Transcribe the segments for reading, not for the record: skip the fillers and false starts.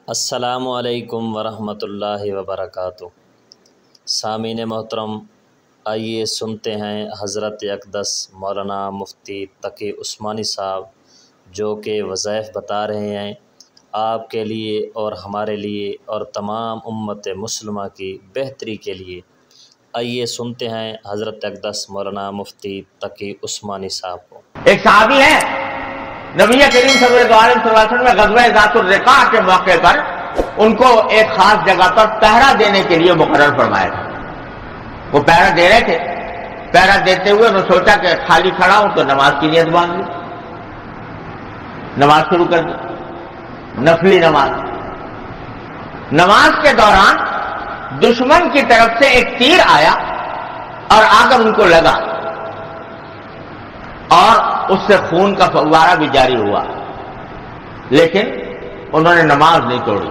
السلام علیکم ورحمۃ اللہ وبرکاتہ۔ سامعین محترم، آئیے سنتے ہیں حضرت اقدس مولانا مفتی تقی عثمانی صاحب جو کہ وظائف بتا رہے ہیں آپ کے لیے اور ہمارے لیے اور تمام امت مسلمہ کی بہتری کے لیے۔ آئیے سنتے ہیں حضرت اقدس مولانا مفتی تقی عثمانی صاحب کو۔ ایک صحابی ہے، نبی کریم صلی اللہ علیہ وسلم نے غزوہ ذات الرقاع کے موقع پر ان کو ایک خاص جگہ پر پہرا دینے کے لیے مقرر فرمایا تھا۔ وہ پہرا دے رہے تھے، پہرا دیتے ہوئے انہوں نے سوچا کہ خالی کھڑا ہوں تو نماز کی نیت باندھ لی، نماز شروع کر دی، نفلی نماز۔ نماز کے دوران دشمن کی طرف سے ایک تیر آیا اور آ کر ان کو لگا اور اس سے خون کا فوارہ بھی جاری ہوا، لیکن انہوں نے نماز نہیں توڑی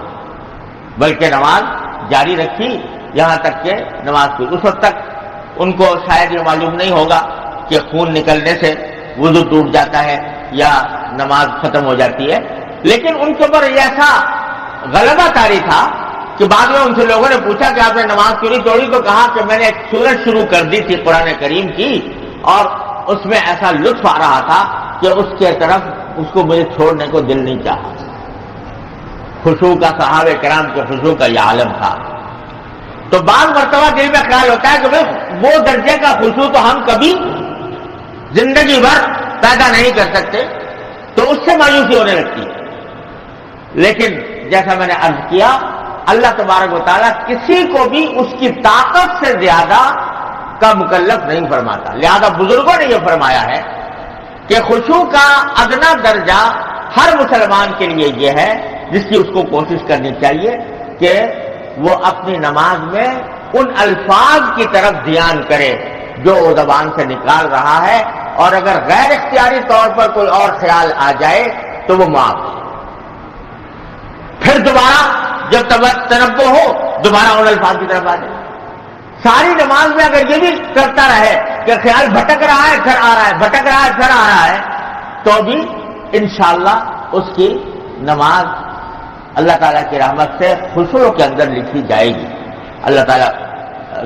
بلکہ نماز جاری رکھی یہاں تک کہ نماز کی۔ اس وقت تک ان کو شاید یہ معلوم نہیں ہوگا کہ خون نکلنے سے وضو ٹوٹ جاتا ہے یا نماز ختم ہو جاتی ہے، لیکن ان کے اوپر ایسا غلبہ طاری تھا کہ بعد میں ان سے لوگوں نے پوچھا کہ آپ نے نماز کیوں نہیں توڑی، تو کہا کہ میں نے ایک سورت شروع کر دی تھی قرآن کریم کی اور اس میں ایسا لطف آ رہا تھا کہ اس کے طرف اس کو مجھے چھوڑنے کو دل نہیں چاہا۔ خشوع کا، صحابہ کرام کے خشوع کا یہ عالم تھا۔ تو بعض مرتبہ دل میں خیال ہوتا ہے کہ وہ درجے کا خشوع تو ہم کبھی زندگی بھر پیدا نہیں کر سکتے، تو اس سے مایوسی ہونے لگتی ہے۔ لیکن جیسا میں نے عرض کیا، اللہ تبارک و تعالیٰ کسی کو بھی اس کی طاقت سے زیادہ کا مکلف نہیں فرماتا، لہذا بزرگوں نے یہ فرمایا ہے کہ خشوع کا ادنا درجہ ہر مسلمان کے لیے یہ ہے جس کی اس کو کوشش کرنی چاہیے کہ وہ اپنی نماز میں ان الفاظ کی طرف دھیان کرے جو وہ زبان سے نکال رہا ہے، اور اگر غیر اختیاری طور پر کوئی اور خیال آ جائے تو وہ معاف، پھر دوبارہ جب تنبہ ہو دوبارہ ان الفاظ کی طرف آ جائے۔ ساری نماز میں اگر یہ بھی کرتا رہے کہ خیال بھٹک رہا ہے پھر آ رہا ہے، بھٹک رہا ہے پھر آ رہا ہے، تو بھی انشاءاللہ اس کی نماز اللہ تعالیٰ کی رحمت سے خشوع کے اندر لکھی جائے گی۔ اللہ تعالیٰ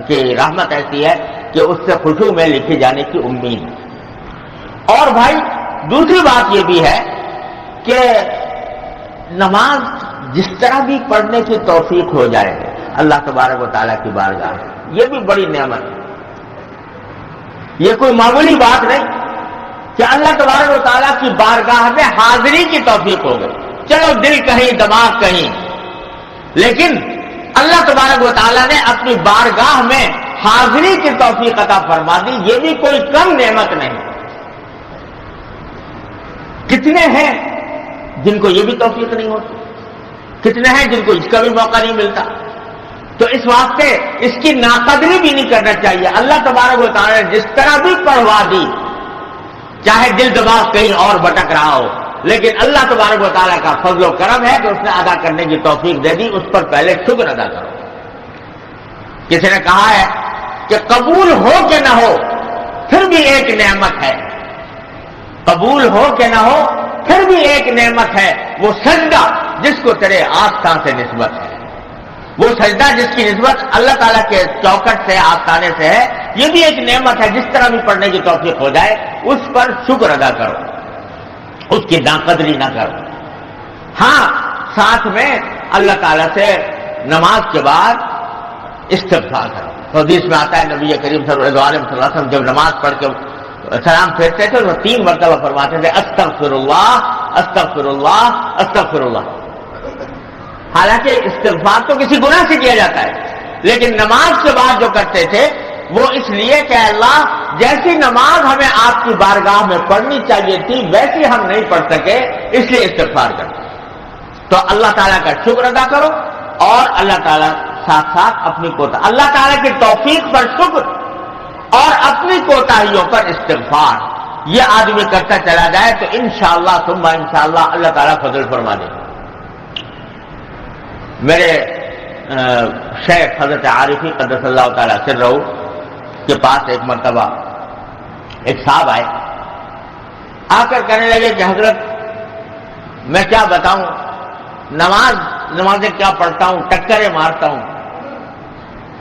کی رحمت ایسی ہے کہ اس سے خشوع میں لکھی جانے کی امید ہے۔ اور بھائی دوسری بات یہ بھی ہے کہ نماز جس طرح بھی پڑھنے کی توفیق ہو جائے اللہ تبارک و تعالیٰ کی بارگاہ میں، یہ بھی بڑی نعمت ہے۔ یہ کوئی معمولی بات نہیں کہ اللہ تبارک و تعالیٰ کی بارگاہ میں حاضری کی توفیق ہو گئی۔ چلو دل کہیں دماغ کہیں، لیکن اللہ تبارک و تعالیٰ نے اپنی بارگاہ میں حاضری کی توفیق عطا فرما دی، یہ بھی کوئی کم نعمت نہیں۔ کتنے ہیں جن کو یہ بھی توفیق نہیں ہوتی، کتنے ہیں جن کو اس کا بھی موقع نہیں ملتا۔ تو اس واسطے اس کی ناقدری بھی نہیں کرنا چاہیے۔ اللہ تبارک و تعالیٰ نے جس طرح بھی پڑھوا دی، چاہے دل دماغ کہیں اور بھٹک رہا ہو، لیکن اللہ تبارک و تعالیٰ کا فضل و کرم ہے کہ اس نے ادا کرنے کی توفیق دے دی، اس پر پہلے شکر ادا کرو۔ کسی نے کہا ہے کہ قبول ہو کہ نہ ہو پھر بھی ایک نعمت ہے، قبول ہو کہ نہ ہو پھر بھی ایک نعمت ہے، وہ سجدہ جس کو تیرے آستان سے نسبت ہے، وہ سجدہ جس کی نسبت اللہ تعالیٰ کے چوکٹ سے، آستانے سے ہے، یہ بھی ایک نعمت ہے۔ جس طرح بھی پڑھنے کی توفیق ہو جائے اس پر شکر ادا کرو، اس کی ناقدری نہ کرو۔ ہاں ساتھ میں اللہ تعالیٰ سے نماز کے بعد استغفار کرو۔ حدیث میں آتا ہے نبی کریم صلی اللہ علیہ وسلم جب نماز پڑھ کے سلام پھیرتے تھے تو 3 مرتبہ فرماتے تھے استغفر اللہ استغفر اللہ استغفر اللہ۔ حالانکہ استغفار تو کسی گناہ سے کیا جاتا ہے، لیکن نماز کے بعد جو کرتے تھے وہ اس لیے کہ اللہ جیسی نماز ہمیں آپ کی بارگاہ میں پڑھنی چاہیے تھی ویسی ہم نہیں پڑھ سکے، اس لیے استغفار کرتے۔ تو اللہ تعالیٰ کا شکر ادا کرو اور اللہ تعالیٰ ساتھ ساتھ اپنی اللہ تعالیٰ کی توفیق پر شکر اور اپنی کوتاہیوں پر استغفار، یہ آدمی کرتا چلا جائے تو انشاءاللہ ثم انشاءاللہ اللہ تعالیٰ فضل فرما دے گا۔ میرے شیخ حضرت عارفی قدس اللہ تعالیٰ سرہ کے پاس ایک مرتبہ ایک صاحب آئے، آ کر کہنے لگے کہ حضرت میں کیا بتاؤں، نماز نمازیں کیا پڑھتا ہوں، ٹکریں مارتا ہوں،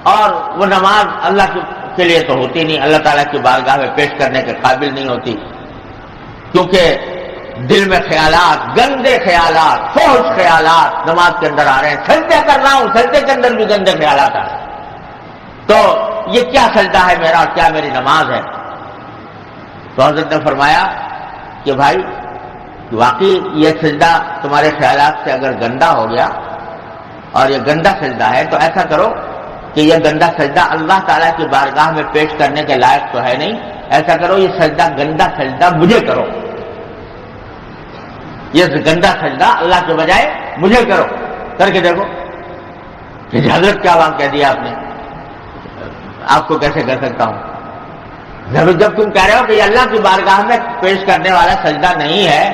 اور وہ نماز اللہ کے لیے تو ہوتی نہیں، اللہ تعالیٰ کی بارگاہ میں پیش کرنے کے قابل نہیں ہوتی، کیونکہ دل میں خیالات، گندے خیالات، فحش خیالات نماز کے اندر آ رہے ہیں، سجدہ کر رہا ہوں، سجدے کے اندر بھی گندے خیالات آ رہے ہیں، تو یہ کیا سجدہ ہے میرا، کیا میری نماز ہے؟ تو حضرت نے فرمایا کہ بھائی واقعی یہ سجدہ تمہارے خیالات سے اگر گندا ہو گیا اور یہ گندا سجدہ ہے، تو ایسا کرو کہ یہ گندا سجدہ اللہ تعالیٰ کی بارگاہ میں پیش کرنے کے لائق تو ہے نہیں، ایسا کرو یہ سجدہ گندا سجدہ مجھے کرو، یہ گندا سجدہ اللہ کے بجائے مجھے کرو، کر کے دیکھو کہ حضرت کیا بات کہہ دیا آپ نے، آپ کو کیسے کر سکتا ہوں؟ جب تم کہہ رہے ہو کہ یہ اللہ کی بارگاہ میں پیش کرنے والا سجدہ نہیں ہے،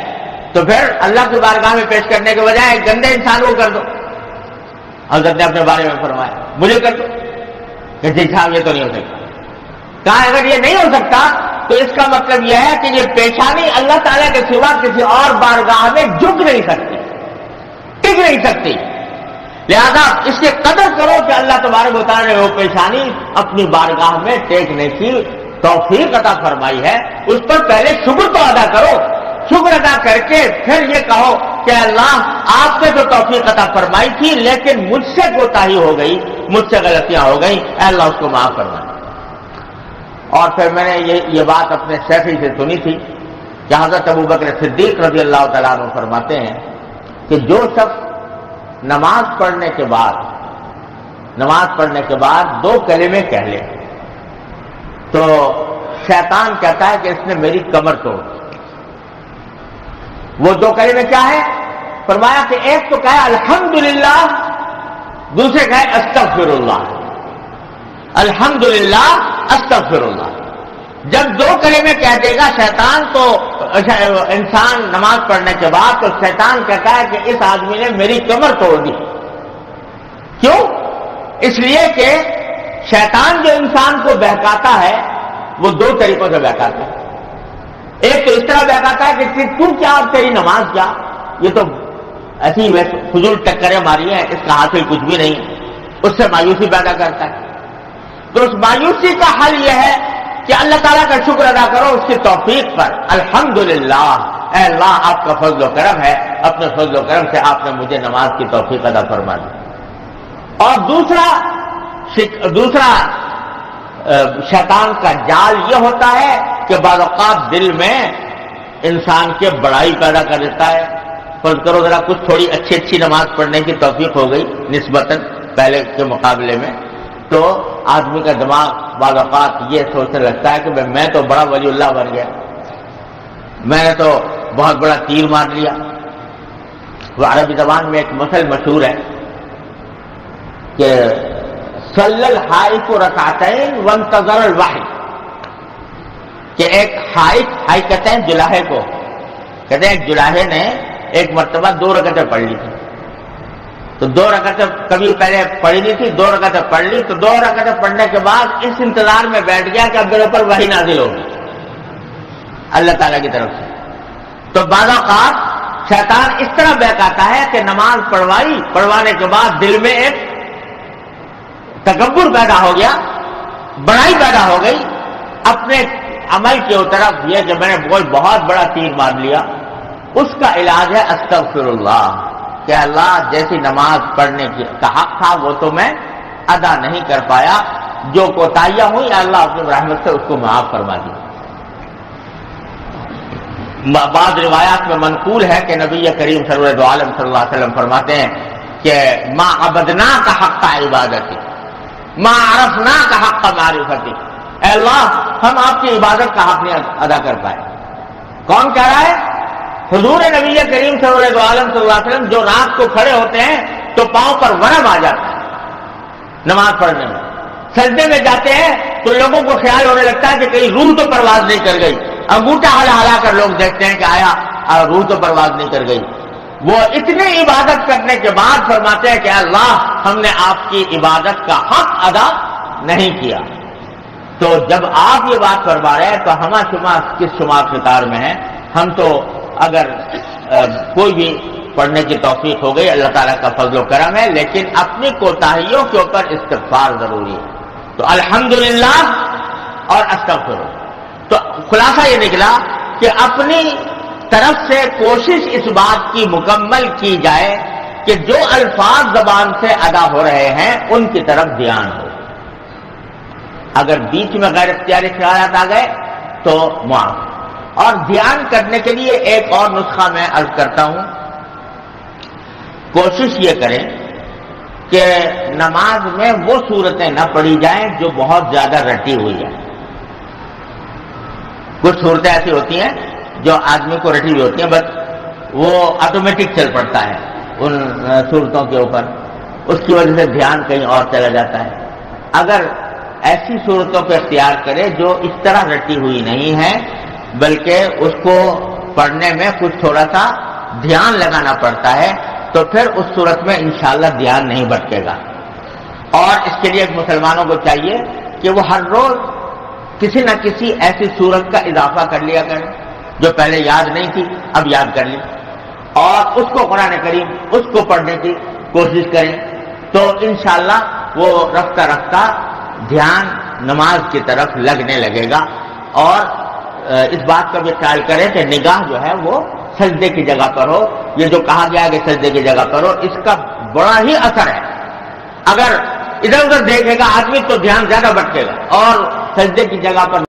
تو پھر اللہ کی بارگاہ میں پیش کرنے کے بجائے گندے انسان کو کر دو۔ حضرت نے اپنے بارے میں فرمایا مجھے کر دو، کہ جی صاحب یہ تو نہیں ہو سکتا۔ کہا اگر یہ نہیں ہو سکتا تو اس کا مطلب یہ ہے کہ یہ پیشانی اللہ تعالیٰ کے سوا کسی اور بارگاہ میں جھک نہیں سکتی، ٹک نہیں سکتی، لہذا اس کی قدر کرو کہ اللہ تبارک و تعالیٰ نے وہ پیشانی اپنی بارگاہ میں ٹیکنے کی توفیق عطا فرمائی ہے، اس پر پہلے شکر تو ادا کرو، شکر ادا کر کے پھر یہ کہو کہ اللہ آپ نے تو توفیق عطا فرمائی تھی لیکن مجھ سے کوتاہی ہو گئی، مجھ سے غلطیاں ہو گئیں، اے اللہ اس کو معاف فرما۔ اور پھر میں نے یہ بات اپنے شیخی سے سنی تھی کہ حضرت ابوبکر صدیق رضی اللہ تعالیٰ عنہ فرماتے ہیں کہ جو شخص نماز پڑھنے کے بعد دو کلمے کہہ لے تو شیطان کہتا ہے کہ اس نے میری کمر توڑ دی۔ وہ دو کلمے کیا ہے؟ فرمایا کہ ایک تو کہے الحمدللہ، دوسرے کہے استغفر اللہ، الحمدللہ استغفر اللہ۔ جب دو کلمے کہہ دے گا شیطان تو انسان نماز پڑھنے کے بعد، تو شیطان کہتا ہے کہ اس آدمی نے میری کمر توڑ دی۔ کیوں؟ اس لیے کہ شیطان جو انسان کو بہکاتا ہے وہ دو طریقوں سے بہکاتا ہے۔ ایک تو اس طرح بہکاتا ہے کہ تو کیا اور تیری نماز کیا، یہ تو ایسی فضول ٹکریں ماری ہیں، اس کا حاصل کچھ بھی نہیں، اس سے مایوسی پیدا کرتا ہے۔ تو اس مایوسی کا حل یہ ہے کہ اللہ تعالیٰ کا شکر ادا کرو اس کی توفیق پر، الحمدللہ، اے اللہ آپ کا فضل و کرم ہے، اپنے فضل و کرم سے آپ نے مجھے نماز کی توفیق ادا فرما دی۔ اور دوسرا شیطان کا جال یہ ہوتا ہے کہ بعض اوقات دل میں انسان کے بڑائی پیدا کر دیتا ہے۔ فرض کرو ذرا کچھ تھوڑی اچھی نماز پڑھنے کی توفیق ہو گئی نسبتاً پہلے کے مقابلے میں، تو آدمی کا دماغ بعض اوقات یہ سوچنے لگتا ہے کہ میں تو بڑا ولی اللہ بن گیا، میں نے تو بہت بڑا تیر مار لیا۔ وہ عربی زبان میں ایک مثل مشہور ہے کہ صلی الحائط رکعتین وانتظر الوحی، کہ ایک حائط کہتے ہیں جلاہے کو، کہتے ہیں ایک جلاہے نے ایک مرتبہ 2 رکعتیں پڑھ لی تھی، تو 2 رکعتیں کبھی پہلے پڑھی نہیں تھی، 2 رکعتیں پڑھ لی، تو 2 رکعتیں پڑھنے کے بعد اس انتظار میں بیٹھ گیا کہ اب میرے اوپر وحی نازل ہوگی اللہ تعالیٰ کی طرف سے۔ تو بعض اوقات شیطان اس طرح بہکاتا ہے کہ نماز پڑھوانے کے بعد دل میں ایک تکبر پیدا ہو گیا، بڑائی پیدا ہو گئی اپنے عمل کی طرف، یہ کہ میں نے بہت بڑا تیر مار لیا۔ اس کا علاج ہے استغفر اللہ، کہ اللہ جیسی نماز پڑھنے کا حق تھا وہ تو میں ادا نہیں کر پایا، جو کوتاہیاں ہوئی اللہ اپنی رحمت سے اس کو معاف فرما دی۔ بعض روایات میں منقول ہے کہ نبی کریم سرور دو عالم صلی اللہ علیہ وسلم فرماتے ہیں کہ ما عبدنا کا حق کا عبادتی، ما عرفنا کا حق کا معرفتی، اے اللہ ہم آپ کی عبادت کا حق نہیں ادا کر پائے۔ کون کہہ رہا ہے؟ حضور نبی کریم سرور دو عالم صلی اللہ علیہ وسلم، جو رات کو کھڑے ہوتے ہیں تو پاؤں پر ورم آ جاتا ہے نماز پڑھنے میں، سجدے میں جاتے ہیں تو لوگوں کو خیال ہونے لگتا ہے کہ کہیں روح تو پرواز نہیں کر گئی، انگوٹھا ہلا کر لوگ دیکھتے ہیں کہ آیا روح تو پرواز نہیں کر گئی۔ وہ اتنی عبادت کرنے کے بعد فرماتے ہیں کہ اللہ ہم نے آپ کی عبادت کا حق ادا نہیں کیا۔ تو جب آپ یہ بات فرما رہے ہیں تو ہمہ شمار کس شمار قطار میں ہیں؟ ہم تو اگر کوئی بھی پڑھنے کی توفیق ہو گئی، اللہ تعالیٰ کا فضل و کرم ہے، لیکن اپنی کوتاہیوں کے اوپر استغفار ضروری ہے۔ تو الحمدللہ اور استغفر۔ تو خلاصہ یہ نکلا کہ اپنی طرف سے کوشش اس بات کی مکمل کی جائے کہ جو الفاظ زبان سے ادا ہو رہے ہیں ان کی طرف دھیان ہو۔ اگر بیچ میں غیر اختیاری خیالات آ گئے تو معاف۔ اور دھیان کرنے کے لیے ایک اور نسخہ میں عرض کرتا ہوں، کوشش یہ کریں کہ نماز میں وہ صورتیں نہ پڑھی جائیں جو بہت زیادہ رٹی ہوئی ہیں۔ کچھ صورتیں ایسی ہوتی ہیں جو آدمی کو رٹی ہوئی ہوتی ہیں، بس وہ آٹومیٹک چل پڑتا ہے ان صورتوں کے اوپر، اس کی وجہ سے دھیان کہیں اور چلا جاتا ہے۔ اگر ایسی صورتوں کو اختیار کرے جو اس طرح رٹی ہوئی نہیں ہے بلکہ اس کو پڑھنے میں کچھ تھوڑا سا دھیان لگانا پڑتا ہے، تو پھر اس صورت میں انشاءاللہ دھیان نہیں بھٹکے گا۔ اور اس کے لیے مسلمانوں کو چاہیے کہ وہ ہر روز کسی نہ کسی ایسی صورت کا اضافہ کر لیا کریں جو پہلے یاد نہیں تھی، اب یاد کر لی، اور اس کو قرآن کریم اس کو پڑھنے کی کوشش کریں، تو انشاءاللہ وہ رفتہ رفتہ دھیان نماز کی طرف لگنے لگے گا۔ اور اس بات کا بھی خیال کریں کہ نگاہ جو ہے وہ سجدے کی جگہ پر ہو۔ یہ جو کہا گیا کہ سجدے کی جگہ پر ہو، اس کا بڑا ہی اثر ہے۔ اگر ادھر ادھر دیکھے گا آدمی تو دھیان زیادہ بھٹکے گا، اور سجدے کی جگہ پر